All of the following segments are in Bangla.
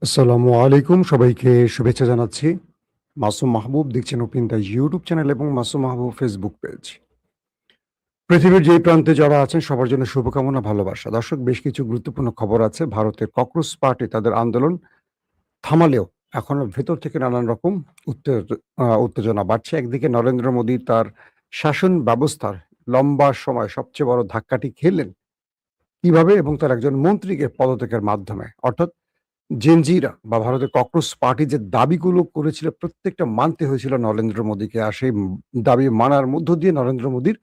আসসালামু আলাইকুম। সবাইকে শুভেচ্ছা জানাচ্ছি। মাসুম মাহবুব দেখছেন ওপেন দ্য ইউটিউব চ্যানেল এবং মাসুম মাহবুব ফেসবুক পেজ। পৃথিবীর যেই প্রান্তে যারা আছেন সবার জন্য শুভকামনা, ভালোবাসা। দর্শক, বেশ কিছু গুরুত্বপূর্ণ খবর আছে। ভারতের ককরোচ পার্টি তাদের আন্দোলন থামালেও এখনো ভেতর থেকে নানান রকম উত্তেজনা বাড়ছে। একদিকে নরেন্দ্র মোদী তার শাসন ব্যবস্থার লম্বা সময় সবচেয়ে বড় ধাক্কাটি খেলেন কিভাবে এবং তার একজন মন্ত্রীকে পদত্যাগের মাধ্যমে। অর্থাৎ জেনজিরা বা ভারতের ককরোচ পার্টি যে দাবিগুলো করেছিল প্রত্যেকটা মানতে হয়েছিল নরেন্দ্র মোদীকে। আর সেই দাবি মানার মধ্য দিয়ে নরেন্দ্র মোদীর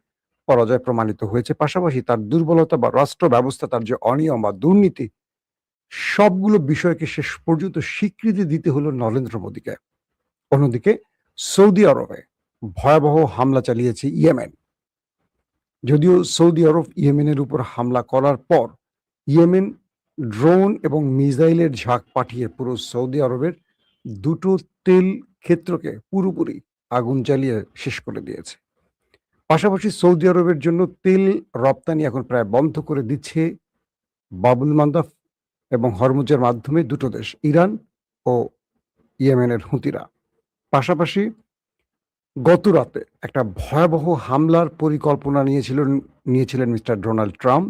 পরাজয় প্রমাণিত হয়েছে। পাশাপাশি তার দুর্বলতা বা রাষ্ট্র ব্যবস্থা, তার যে অনিয়ম বা দুর্নীতি, সবগুলো বিষয়কে শেষ পর্যন্ত স্বীকৃতি দিতে হলো নরেন্দ্র মোদীকে। অন্যদিকে সৌদি আরবে ভয়াবহ হামলা চালিয়েছে ইয়েমেন। যদিও সৌদি আরব ইয়েমেনের উপর হামলা করার পর ইয়েমেন ড্রোন এবং মিসাইলের ঝাঁক পাঠিয়ে পুরো সৌদি আরবের দুটো তেল ক্ষেত্রকে পুরোপুরি আগুন জ্বালিয়ে শেষ করে দিয়েছে। পাশাপাশি সৌদি আরবের জন্য তেল রপ্তানি এখন প্রায় বন্ধ করে দিচ্ছে বাবুল মান্দাব এবং হরমুজের মাধ্যমে দুটো দেশ, ইরান ও ইয়েমেনের হুতিরা। পাশাপাশি গত রাতে একটা ভয়াবহ হামলার পরিকল্পনা নিয়েছিলেন মিস্টার ডোনাল্ড ট্রাম্প।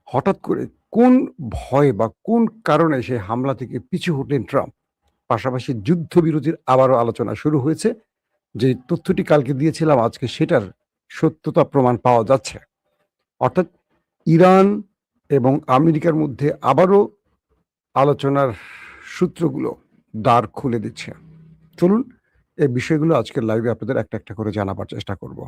হঠাৎ করে কোন ভয়ে বা কোন কারণে সেই হামলা থেকে পিছু হটলেন ট্রাম্প? পাশাপাশি যুদ্ধবিরতির আবারও আলোচনা শুরু হয়েছে। যে তথ্যটি কালকে দিয়েছিলাম, আজকে সেটার সত্যতা প্রমাণ পাওয়া যাচ্ছে। অর্থাৎ ইরান এবং আমেরিকার মধ্যে আবারও আলোচনার সূত্রগুলো দ্বার খুলে দিচ্ছে। চলুন এই বিষয়গুলো আজকের লাইভে আপনাদের একটা একটা করে জানাবার চেষ্টা করব।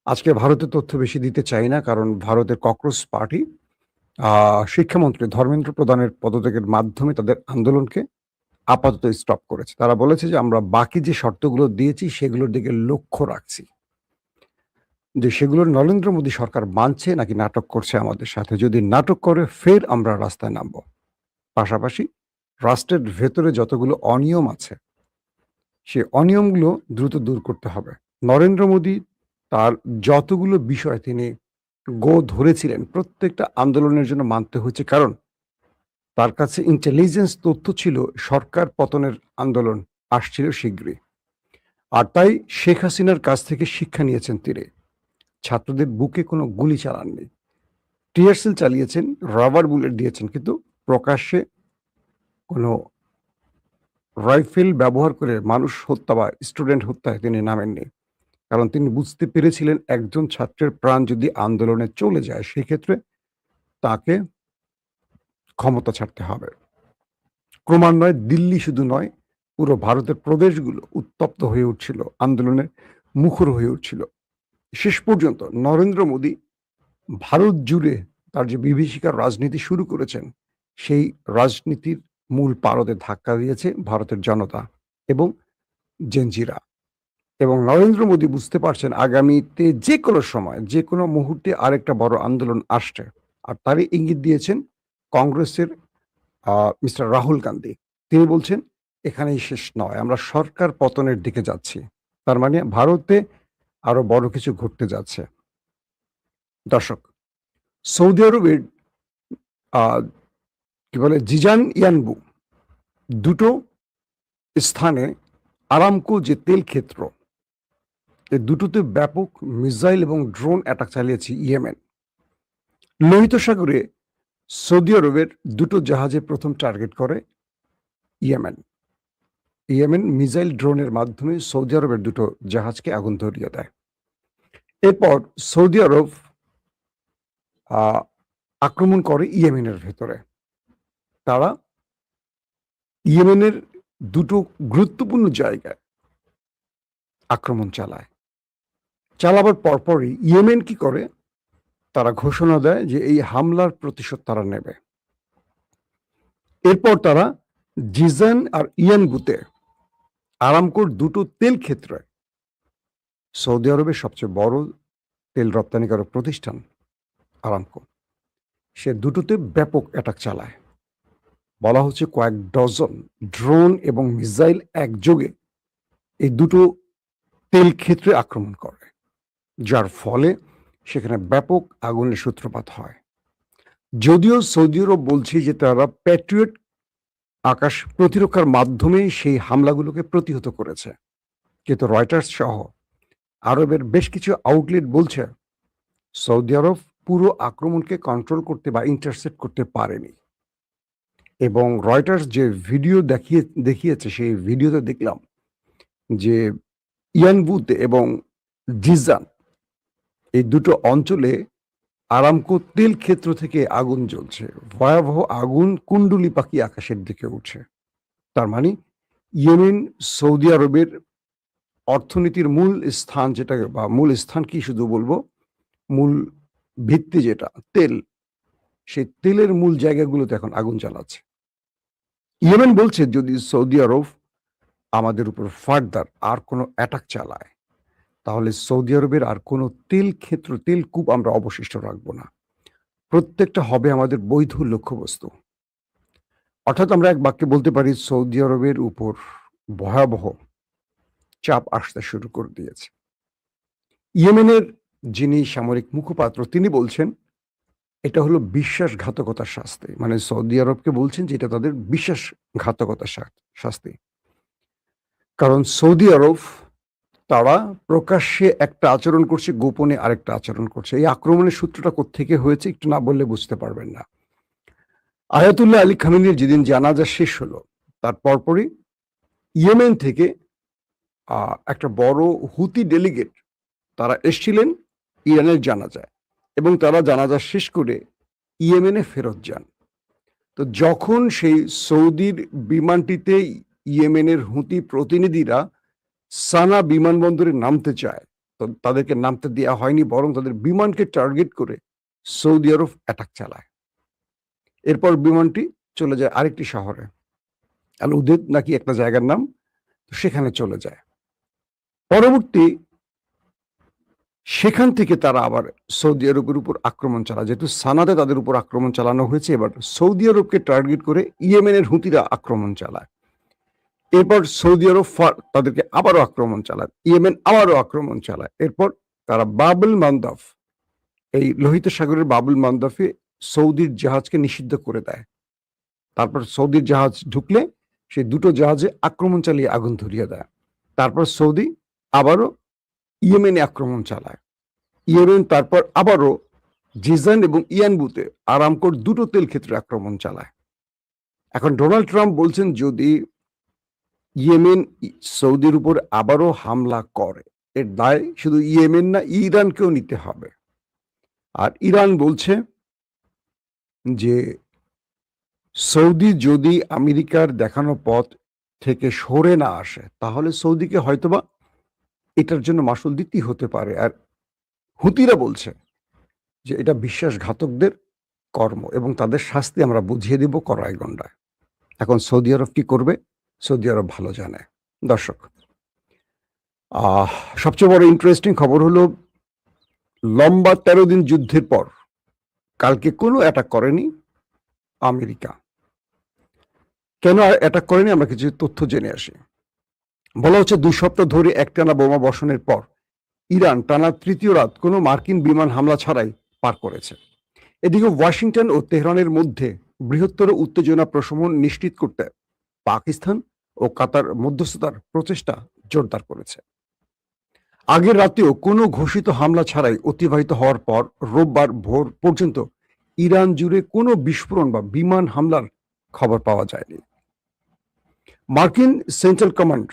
আজকে ভারতের তথ্য বেশি দিতে চাই না, কারণ ভারতের ককরোচ পার্টি শিক্ষামন্ত্রী ধর্মেন্দ্র প্রধানের পদত্যাগের মাধ্যমে তাদের আন্দোলনকে আপাতত স্টপ করেছে। তারা বলেছে যে আমরা বাকি যে শর্তগুলো দিয়েছি সেগুলোর দিকে লক্ষ্য রাখছি, যে সেগুলো নরেন্দ্র মোদী সরকার মানছে নাকি নাটক করছে আমাদের সাথে। যদি নাটক করে ফের আমরা রাস্তায় নামবো। পাশাপাশি রাষ্ট্রের ভেতরে যতগুলো অনিয়ম আছে সে অনিয়মগুলো দ্রুত দূর করতে হবে। নরেন্দ্র মোদী তার যতগুলো বিষয় তিনি ধরেছিলেন প্রত্যেকটা আন্দোলনের জন্য মানতে হয়েছে, কারণ তার কাছে ইন্টেলিজেন্স তথ্য ছিল সরকার পতনের আন্দোলন আসছিল শীঘ্রই। আর তাই শেখ হাসিনার কাছ থেকে শিক্ষা নিয়েছেন তিনি। ছাত্রদের বুকে কোনো গুলি চালাননি, টিয়ারশেল চালিয়েছেন, রাবার বুলেট দিয়েছেন, কিন্তু প্রকাশ্যে কোনো রাইফেল ব্যবহার করে মানুষ হত্যা বা স্টুডেন্ট হত্যায় তিনি নামেননি। কারণ তিনি বুঝতে পেরেছিলেন একজন ছাত্রের প্রাণ যদি আন্দোলনে চলে যায় সেক্ষেত্রে তাকে ক্ষমতা ছাড়তে হবে। ক্রমান্বয়ে দিল্লি শুধু নয়, পুরো ভারতের প্রদেশগুলো উত্তপ্ত হয়ে উঠছিল, আন্দোলনে মুখর হয়ে উঠছিল। শেষ পর্যন্ত নরেন্দ্র মোদী ভারত জুড়ে তার যে বিভীষিকার রাজনীতি শুরু করেছেন, সেই রাজনীতির মূল পারদে ধাক্কা দিয়েছে ভারতের জনতা এবং জেনজিরা। এবং নরেন্দ্র মোদী বুঝতে পারছেন আগামীতে যে কোনো সময়, যে কোনো মুহূর্তে আরেকটা বড় আন্দোলন আসছে। আর তারই ইঙ্গিত দিয়েছেন কংগ্রেসের মিস্টার রাহুল গান্ধী। তিনি বলছেন এখানেই শেষ নয়, আমরা সরকার পতনের দিকে যাচ্ছি। তার মানে ভারতে আরো বড় কিছু ঘটতে যাচ্ছে। দর্শক, সৌদি আরবের আহ, কি বলে জিজান ইয়ানবু দুটো স্থানে আরামকো যে তেল ক্ষেত্র, এই দুটোতে ব্যাপক মিসাইল এবং ড্রোন অ্যাটাক চালিয়েছে ইয়েমেন। লোহিত সাগরে সৌদি আরবের দুটো জাহাজে প্রথম টার্গেট করে ইয়েমেন। ইয়েমেন মিসাইল ড্রোনের মাধ্যমে সৌদি আরবের দুটো জাহাজকে আগুন ধরিয়ে দেয়। এরপর সৌদি আরব আহ, আক্রমণ করে ইয়েমেনের ভেতরে। তারা ইয়েমেনের দুটো গুরুত্বপূর্ণ জায়গায় আক্রমণ চালায়। চালাবার পরপরই ইয়েমেন কি করে, তারা ঘোষণা দেয় যে এই হামলার প্রতিশোধ তারা নেবে। এরপর তারা জিজান আর ইয়ানবুতে আরামকোর দুটো তেল ক্ষেত্রে, সৌদি আরবের সবচেয়ে বড় তেল রপ্তানিকারক প্রতিষ্ঠান আরামকো, সে দুটোতে ব্যাপক অ্যাটাক চালায়। বলা হচ্ছে কয়েক ডজন ড্রোন এবং মিসাইল একযোগে এই দুটো তেল ক্ষেত্রে আক্রমণ করে, যার ফলে সেখানে ব্যাপক আগুনের সূত্রপাত হয়। যদিও সৌদি আরব বলছে যে তারা প্যাট্রিয়ট আকাশ প্রতিরক্ষার মাধ্যমে সেই হামলাগুলোকে প্রতিহত করেছে। কিন্তু রয়টার্স সহ আরবের বেশ কিছু আউটলেট বলছে সৌদি আরব পুরো আক্রমণকে কন্ট্রোল করতে বা ইন্টারসেপ্ট করতে পারেনি। এবং রয়টার্স যে ভিডিও দেখিয়েছে সেই ভিডিওতে দেখলাম যে ইয়ানবুতে এবং জিজান এই দুটো অঞ্চলে আরামকো তেল ক্ষেত্র থেকে আগুন জ্বলছে। ভয়াবহ আগুন কুণ্ডুলি পাখি আকাশের দিকে উঠছে। তার মানে ইয়েমেন সৌদি আরবের অর্থনীতির মূল স্থান যেটা, বা মূল স্থান কি শুধু বলবো, মূল ভিত্তি যেটা তেল, সেই তেলের মূল জায়গাগুলোতে এখন আগুন জ্বালাচ্ছে। ইয়েমেন বলছে যদি সৌদি আরব আমাদের উপর ফার্দার আর কোনো অ্যাটাক চালায় তাহলে সৌদি আরবের আর কোনো তেল ক্ষেত্র, তেল কূপ আমরা অবশিষ্ট রাখবো না। প্রত্যেকটা হবে আমাদের বৈধ লক্ষ্যবস্তু। অর্থাৎ আমরা এক বাক্যে বলতে পারি সৌদি আরবের উপর ভয়াবহ চাপ আসতে শুরু করে দিয়েছে। ইয়েমেনের যিনি সামরিক মুখপাত্র তিনি বলছেন এটা হলো বিশ্বাসঘাতকতার শাস্তি। মানে সৌদি আরবকে বলছেন যে এটা তাদের বিশ্বাসঘাতকতার শাস্তি। কারণ সৌদি আরব তারা প্রকাশ্যে একটা আচরণ করছে, গোপনে আরেকটা আচরণ করছে। এই আক্রমণের সূত্রটা কোত্থেকে হয়েছে একটু না বললে বুঝতে পারবেন না। আয়াতুল্লাহ আলী খামেনির যেদিন জানাজা শেষ হলো তার পরপরই ইয়েমেন থেকে একটা বড় হুতি ডেলিগেট তারা এসছিলেন ইরানের জানাজায়, এবং তারা জানাজা শেষ করে ইয়েমেনে ফেরত যান। তো যখন সেই সৌদির বিমানটিতে ইয়েমেনের হুতি প্রতিনিধিরা সানা বিমানবন্দরে নামতে চায়, তো তাদেরকে নামতে দেওয়া হয়নি, বরং তাদের বিমানকে টার্গেট করে সৌদি আরব অ্যাটাক চালায়। এরপর বিমানটি চলে যায় আরেকটি শহরে, আল উদেদ নাকি একটা জায়গার নাম, সেখানে চলে যায়। পরবর্তী সেখান থেকে তারা আবার সৌদি আরবের উপর আক্রমণ চালায়। যেহেতু সানাতে তাদের উপর আক্রমণ চালানো হয়েছে, এবার সৌদি আরবকে টার্গেট করে ইয়েমেনের হুতিরা আক্রমণ চালায়। এরপর সৌদি আরব তাদেরকে আবারও আক্রমণ চালায়, ইয়েমেন আবারও আক্রমণ চালায়। এরপর তারা বাবুল মান্দাফ, এই লোহিত সাগরের বাবুল মান্দাফে সৌদির জাহাজকে নিষিদ্ধ করে দেয়। তারপর সৌদির জাহাজ ঢুকলে সেই দুটো জাহাজে আক্রমণ চালিয়ে আগুন ধরিয়ে দেয়। তারপর সৌদি আবারও ইয়েমেনে আক্রমণ চালায়। ইয়েমেন তারপর আবারও জিজান এবং ইয়ানবুতে আরামকোর দুটো তেল ক্ষেত্রে আক্রমণ চালায়। এখন ডোনাল্ড ট্রাম্প বলছেন যদি ইয়েমেন সৌদির উপর আবারও হামলা করে এর দায় শুধু ইয়েমেন না, ইরানকেও নিতে হবে। আর ইরান বলছে যে সৌদি যদি আমেরিকার দেখানো পথ থেকে সরে না আসে তাহলে সৌদিকে হয়তোবা এটার জন্য মাসুল দিতেই হতে পারে। আর হুতিরা বলছে যে এটা বিশ্বাসঘাতকদের কর্ম এবং তাদের শাস্তি আমরা বুঝিয়ে দেব কড়াই গন্ডায়। এখন সৌদি আরব কি করবে সৌদি আরব ভালো জানে। দর্শক, সবচেয়ে বড় ইন্টারেস্টিং খবর হলো লম্বা 13 দিন যুদ্ধের পর কালকে কোনো অ্যাটাক করেনি আমেরিকা। কেন অ্যাটাক করেনি আমরা কিছু তথ্য জেনে আসি। বলা হচ্ছে 2 সপ্তাহ ধরে একটানা বোমা বর্ষণের পর ইরান টানা তৃতীয় রাত কোনো মার্কিন বিমান হামলা ছাড়াই পার করেছে। এদিকে ওয়াশিংটন ও তেহরানের মধ্যে বৃহত্তর উত্তেজনা প্রশমন নিশ্চিত করতে পাকিস্তান ও কাতার মধ্যস্থতার প্রচেষ্টা জোরদার করেছে। আগের রাতেও কোনো ঘোষিত হামলা ছাড়াই অতিবাহিত হওয়ার পর রোববার ভোর পর্যন্ত ইরান জুড়ে কোনো বিস্ফোরণ বা বিমান হামলার খবর পাওয়া যায়নি। মার্কিন সেন্ট্রাল কমান্ড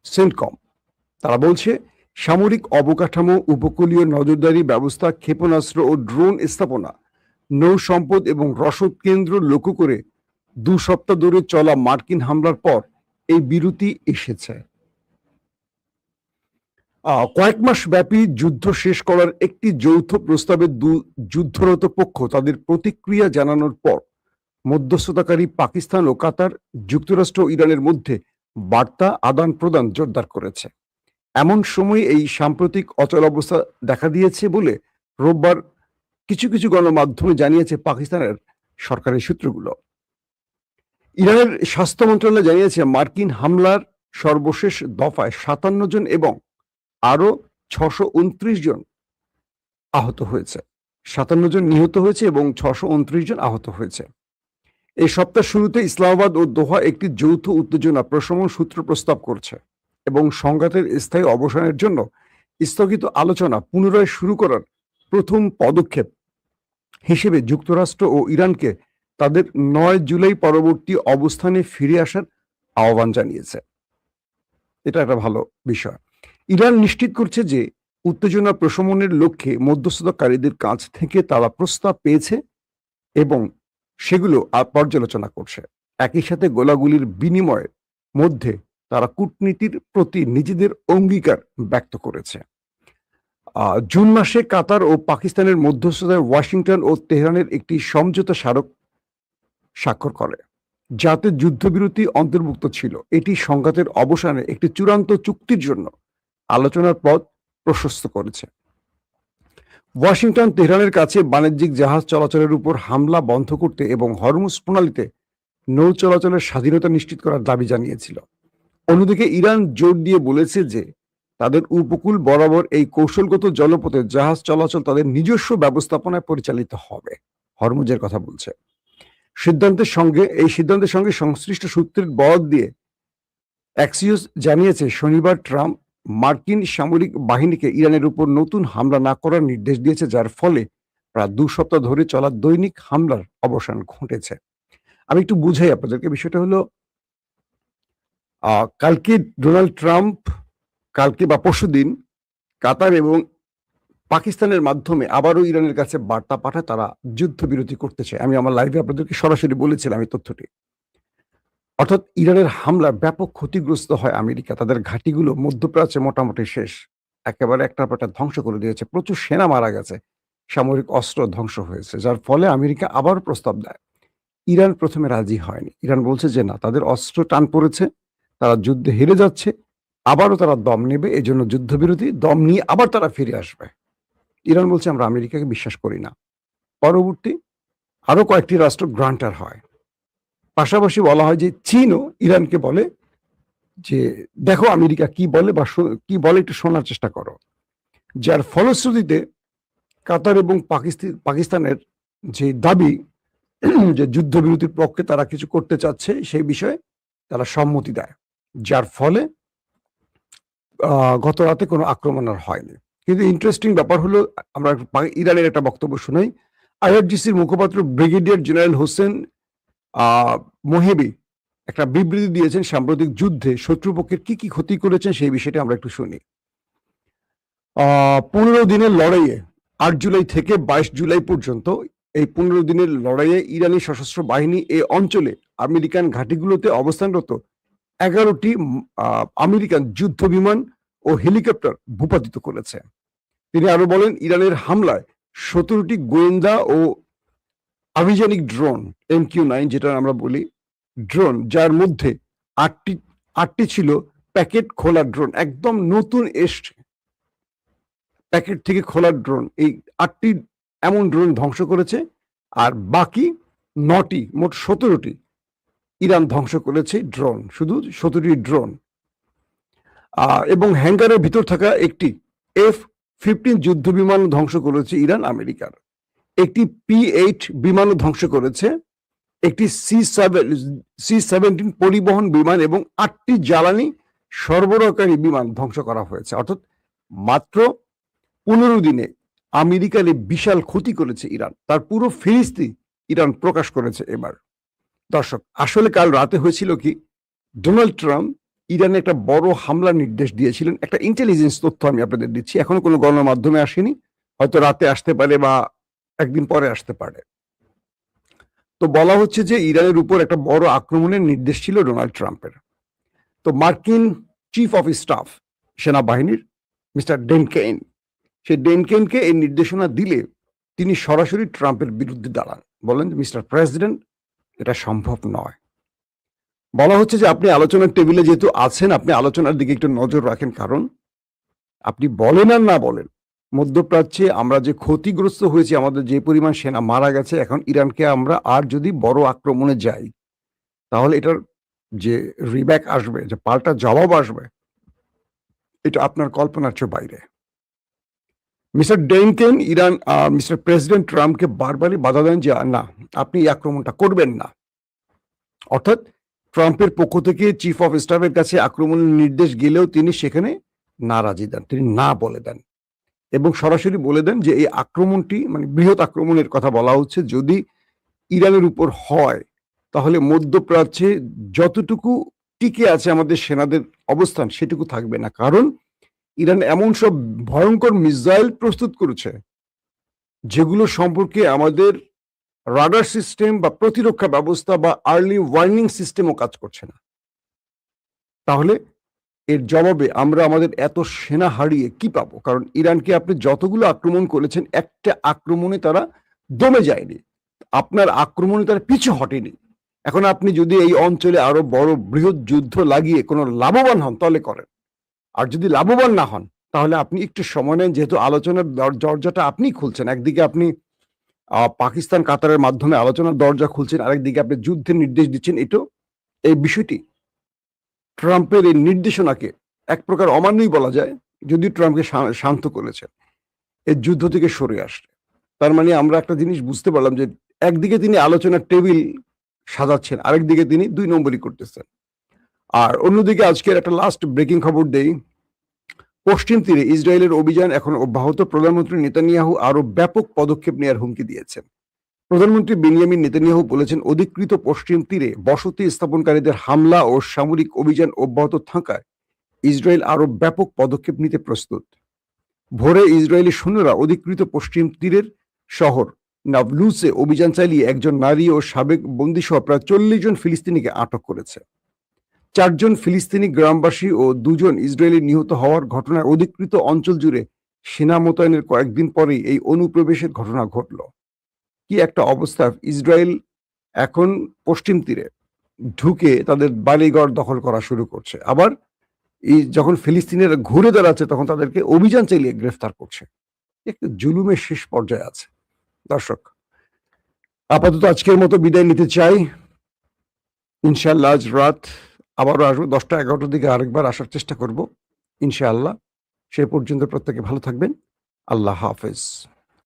সেন্টকম তারা বলছে সামরিক অবকাঠামো, উপকূলীয় নজরদারি ব্যবস্থা, ক্ষেপণাস্ত্র ও ড্রোন স্থাপনা, নৌ সম্পদ এবং রসদ কেন্দ্র লক্ষ্য করে 2 সপ্তাহ ধরে চলা মার্কিন হামলার পর এই বিরতি এসেছে। কয়েক মাস ব্যাপী যুদ্ধ শেষ করার একটি যৌথ প্রস্তাবে যুদ্ধরত পক্ষ তাদের প্রতিক্রিয়া জানানোর পর মধ্যস্থতাকারী পাকিস্তান ও কাতার যুক্তরাষ্ট্র ও ইরানের মধ্যে বার্তা আদান প্রদান জোরদার করেছে। এমন সময় এই সাম্প্রতিক অচলাবস্থা দেখা দিয়েছে বলে রোববার কিছু কিছু গণমাধ্যমে জানিয়েছে পাকিস্তানের সরকারি সূত্রগুলো। ইরানের স্বাস্থ্য মন্ত্রণালয় জানিয়েছে মার্কিন হামলার সর্বশেষ দফায় 57 জন এবং আরো 629 জন আহত হয়েছে। 57 জন নিহত হয়েছে এবং 629 জন আহত হয়েছে। এই সপ্তাহ শুরুতে ইসলামাবাদ ও দোহা একটি যৌথ উত্তেজনা প্রশমন সূত্র প্রস্তাব করছে এবং সংঘাতের স্থায়ী অবসানের জন্য স্থগিত আলোচনা পুনরায় শুরু করার প্রথম পদক্ষেপ হিসেবে যুক্তরাষ্ট্র ও ইরানকে তাদের ৯ জুলাই পরবর্তী অবস্থানে ফিরে আসার আহ্বান জানিয়েছে। এটা একটা ভালো বিষয়। ইরান নিশ্চিত করছে যে উত্তেজনা প্রশমনের লক্ষ্যে মধ্যস্থতাকারীদের কাছ থেকে তারা প্রস্তাব পেয়েছে এবং সেগুলো পর্যালোচনা করছে। একই সাথে গোলাগুলির বিনিময়ের মধ্যে তারা কূটনীতির প্রতি নিজেদের অঙ্গীকার ব্যক্ত করেছে। জুন মাসে কাতার ও পাকিস্তানের মধ্যস্থতায় ওয়াশিংটন ও তেহরানের একটি সমঝোতা স্মারক স্বাক্ষর করে, যাতে যুদ্ধবিরতি অন্তর্ভুক্ত ছিল। এটি সংঘাতের অবসানে একটি চূড়ান্ত চুক্তির জন্য আলোচনার পথ প্রশস্ত করেছে। ওয়াশিংটন তেহরানের কাছে বাণিজ্যিক জাহাজ চলাচলের উপর হামলা বন্ধ করতে এবং হরমুজ প্রণালীতে নৌ চলাচলের স্বাধীনতা নিশ্চিত করার দাবি জানিয়েছিল। অন্যদিকে ইরান জোর দিয়ে বলেছে যে তাদের উপকূল বরাবর এই কৌশলগত জলপথে জাহাজ চলাচল তাদের নিজস্ব ব্যবস্থাপনায় পরিচালিত হবে। হরমুজের কথা বলছে। এই সিদ্ধান্তের সঙ্গে সংশ্লিষ্ট সূত্রের বরাত দিয়ে অ্যাক্সিওস জানিয়েছে শনিবার ট্রাম্প মার্কিন সামরিক বাহিনীকে ইরানের উপর নতুন হামলা না করার নির্দেশ দিয়েছে, যার ফলে প্রায় 2 সপ্তাহ ধরে চলা দৈনিক হামলার অবসান ঘটেছে। আমি একটু বুঝাই আপনাদেরকে। বিষয়টা হলো কালকে ডোনাল্ড ট্রাম্প কালকে বা পরশুদিন কাতার এবং পাকিস্তানের মাধ্যমে আবারও ইরানের কাছে বার্তা পাঠায় তারা যুদ্ধবিরতি করতে চায়। আমি আমার লাইভে আপনাদেরকে সরাসরি বলেছিলাম এই তথ্যটি। অর্থাৎ ইরানের হামলায় ব্যাপক ক্ষতিগ্রস্ত হয় আমেরিকা। তাদের ঘাঁটিগুলো মধ্যপ্রাচ্যে মোটামুটি শেষ। একেবারে একটার পর একটা ধ্বংস করে দিয়েছে। প্রচুর সেনা মারা গেছে। সামরিক অস্ত্র ধ্বংস হয়েছে। যার ফলে আমেরিকা আবার প্রস্তাব দেয়। ইরান প্রথমে রাজি হয়নি। ইরান বলছে যে না, তাদের অস্ত্র টান পড়েছে, তারা যুদ্ধে হেরে যাচ্ছে, আবারও তারা দম নেবে, এজন্য যুদ্ধবিরতি, দম নিয়ে আবার তারা ফিরে আসবে। ইরান বলছে আমরা আমেরিকাকে বিশ্বাস করি না। পরবর্তী আরো কয়েকটি রাষ্ট্র গ্রান্টার হয়। পাশাপাশি বলা হয় যে চীনও ইরানকে বলে যে দেখো আমেরিকা কি বলে বা কি বলে একটু শোনার চেষ্টা করো। যার ফলশ্রুতিতে কাতার এবং পাকিস্তানের যে দাবি যে যুদ্ধবিরতির পক্ষে তারা কিছু করতে চাচ্ছে সেই বিষয়ে তারা সম্মতি দেয়, যার ফলে গত রাতে কোনো আক্রমণ আর হয়নি। কিন্তু ইন্টারেস্টিং ব্যাপার হলো, আমরা ইরানের একটা বক্তব্য শুনাই। আইআরজিসির মুখপাত্র ব্রিগেডিয়ার জেনারেল হোসেন মোহেবি একটা বিবৃতি দিয়েছেন সাম্প্রতিক যুদ্ধে শত্রুপক্ষের কি কি ক্ষতি করেছেন সেই বিষয়টি আমরা একটু শুনি। 15 দিনের লড়াইয়ে 8 জুলাই থেকে 22 জুলাই পর্যন্ত এই 15 দিনের লড়াইয়ে ইরানি সশস্ত্র বাহিনী এই অঞ্চলে আমেরিকান ঘাঁটিগুলোতে অবস্থানরত 11টি আমেরিকান যুদ্ধ বিমান ও হেলিকপ্টার ভূপাতিত করেছে। তিনি আরো বলেন, ইরানের হামলায় 17টি গোয়েন্দা ও আভিযানিক ড্রোন MQ-9 যেটা আমরা বলি ড্রোন, যার মধ্যে 8টি ছিল প্যাকেট খোলা ড্রোন, একদম নতুন এসছে প্যাকেট থেকে খোলা ড্রোন। এই 8টি এমন ড্রোন ধ্বংস করেছে, আর বাকি 9টি, মোট 17টি ইরান ধ্বংস করেছে ড্রোন, শুধু 17টি ড্রোন। এবং হ্যাঙ্গারের ভিতর থাকা একটি F-15 যুদ্ধ বিমান ধ্বংস করেছে ইরান আমেরিকার। একটি P-8 বিমানও ধ্বংস করেছে, একটি C-17 পরিবহন বিমান এবং 8টি জ্বালানি সরবরাহকারী বিমান ধ্বংস করা হয়েছে। অর্থাৎ মাত্র 15 দিনে আমেরিকার এই বিশাল ক্ষতি করেছে ইরান। তার পুরো ফিরিস্তি ইরান প্রকাশ করেছে এবার। দর্শক, আসলে কাল রাতে হয়েছিল কি, ডোনাল্ড ট্রাম্প ইরানে একটা বড় হামলার নির্দেশ দিয়েছিলেন। একটা ইন্টেলিজেন্স তথ্য আমি আপনাদের দিচ্ছি, এখনো কোনো গণমাধ্যমে আসেনি, হয়তো রাতে আসতে পারে বা একদিন পরে আসতে পারে। তো বলা হচ্ছে যে ইরানের উপর একটা বড় আক্রমণের নির্দেশ ছিল ডোনাল্ড ট্রাম্পের। তো মার্কিন চিফ অফ স্টাফ সেনাবাহিনীর মিস্টার ডেনকেইন, সেই ডেনকেইনকে এই নির্দেশনা দিলে তিনি সরাসরি ট্রাম্পের বিরুদ্ধে দাঁড়ান, বলেন মিস্টার প্রেসিডেন্ট এটা সম্ভব নয়। বলা হচ্ছে যে আপনি আলোচনার টেবিলে যেহেতু আছেন, আপনি আলোচনার দিকে একটু নজর রাখেন, কারণ আপনি বলেন আর না বলেন, মধ্যপ্রাচ্যে আমরা যে ক্ষতিগ্রস্ত হয়েছি, আমাদের যে পরিমাণ সেনা মারা গেছে, এখন ইরানকে আমরা আর যদি বড় আক্রমণে যাই তাহলে এটার যে রিব্যাক আসবে, যে পাল্টা জবাব আসবে, এটা আপনার কল্পনার চেয়ে বাইরে। মিস্টার ডেনকেন মিস্টার প্রেসিডেন্ট ট্রাম্পকে বারবারই বাধা দেন যে না, আপনি এই আক্রমণটা করবেন না, অর্থাৎ ট্রাম্পের পক্ষ থেকে চিফ অফ স্টাফের কাছে আক্রমণের নির্দেশ গেলেও তিনি সেখানে নারাজি দেন, তিনি না বলে দেন এবং সরাসরি বলে দেন যে এই আক্রমণটি মানে বৃহৎ আক্রমণের কথা বলা হচ্ছে যদি ইরানের উপর হয় তাহলে মধ্যপ্রাচ্যে যতটুকু টিকে আছে আমাদের সেনাদের অবস্থান সেটুকু থাকবে না, কারণ ইরান এমন সব ভয়ঙ্কর মিসাইল প্রস্তুত করেছে যেগুলো সম্পর্কে আমাদের রাডার সিস্টেম বা প্রতিরক্ষা ব্যবস্থা বা আর্লি ওয়ার্নিং সিস্টেমও কাজ করছে না। তাহলে এর জবাবে আমরা আমাদের এত সেনা হারিয়ে কি পাবো? কারণ ইরানকে আপনি যতগুলো আক্রমণ করেছেন একটা আক্রমণে তারা দমে যায়নি, আপনার আক্রমণে তারা পিছু হটেনি। এখন আপনি যদি এই অঞ্চলে আরো বড় বৃহৎ যুদ্ধ লাগিয়ে কোনো লাভবান হন তাহলে করেন, আর যদি লাভবান না হন তাহলে আপনি একটু সময় নেন, যেহেতু আলোচনার দরজাটা আপনিই খুলছেন। একদিকে আপনি পাকিস্তান কাতারের মাধ্যমে আলোচনার দরজা খুলছেন, আরেকদিকে আপনি যুদ্ধের নির্দেশ দিচ্ছেন। এই বিষয়টি ট্রাম্পের এই নির্দেশনাকে এক প্রকার অমান্যই বলা যায়, যদিও ট্রাম্পকে শান্ত করেছে এই যুদ্ধ থেকে সরে আসছে। তার মানে আমরা একটা জিনিস বুঝতে পারলাম যে একদিকে তিনি আলোচনার টেবিল সাজাচ্ছেন, আরেকদিকে তিনি 2 নম্বরই করতেছেন। আর অন্যদিকে আজকের একটা লাস্ট ব্রেকিং খবর দেই, পশ্চিম তীরে ইসরায়েলের অভিযান এখন অব্যাহত। প্রধানমন্ত্রী নেতানিয়াহু আরো ব্যাপক পদক্ষেপ নেওয়ার হুমকি দিয়েছেন। প্রধানমন্ত্রী বেনিয়ামিন নেতানিয়াহু বলেছেন অধিকৃত পশ্চিম তীরে বসতি স্থাপনকারীদের হামলা ও সামরিক অভিযান অব্যাহত থাকায় ইসরায়েল আরো ব্যাপক পদক্ষেপ নিতে প্রস্তুত। ভোরে ইসরায়েলি সৈন্যরা অধিকৃত পশ্চিম তীরের শহর নাবলুসে অভিযান চালিয়ে একজন নারী ও সাবেক বন্দীসহ প্রায় 40 জন ফিলিস্তিনিকে আটক করেছে। 4 জন ফিলিস্তিনি গ্রামবাসী ও 2 জন ইসরায়েলি নিহত হওয়ার ঘটনায় অধিকৃত অঞ্চল জুড়ে সেনা মোতায়েনের কয়েকদিন পরেই এই অনুপ্রবেশের ঘটনা ঘটল। কি একটা অবস্থা! ইসরায়েল এখন পশ্চিম তীরে ঢুকে তাদের বাড়িঘর দখল করা শুরু করছে, আবার যখন ফিলিস্তিনিরা ঘুরে দাঁড়াচ্ছে তখন তাদেরকে অভিযান চালিয়ে গ্রেফতার করছে। একটু জুলুমের শেষ পর্যায়ে আছে। দর্শক, আপাতত আজকের মতো বিদায় নিতে চাই। ইনশাআল্লাহ আজ রাত আবারও আসবো 10টা-11টার দিকে, আরেকবার আসার চেষ্টা করব ইনশাআল্লাহ। সে পর্যন্ত প্রত্যেকে ভালো থাকবেন। আল্লাহ হাফেজ।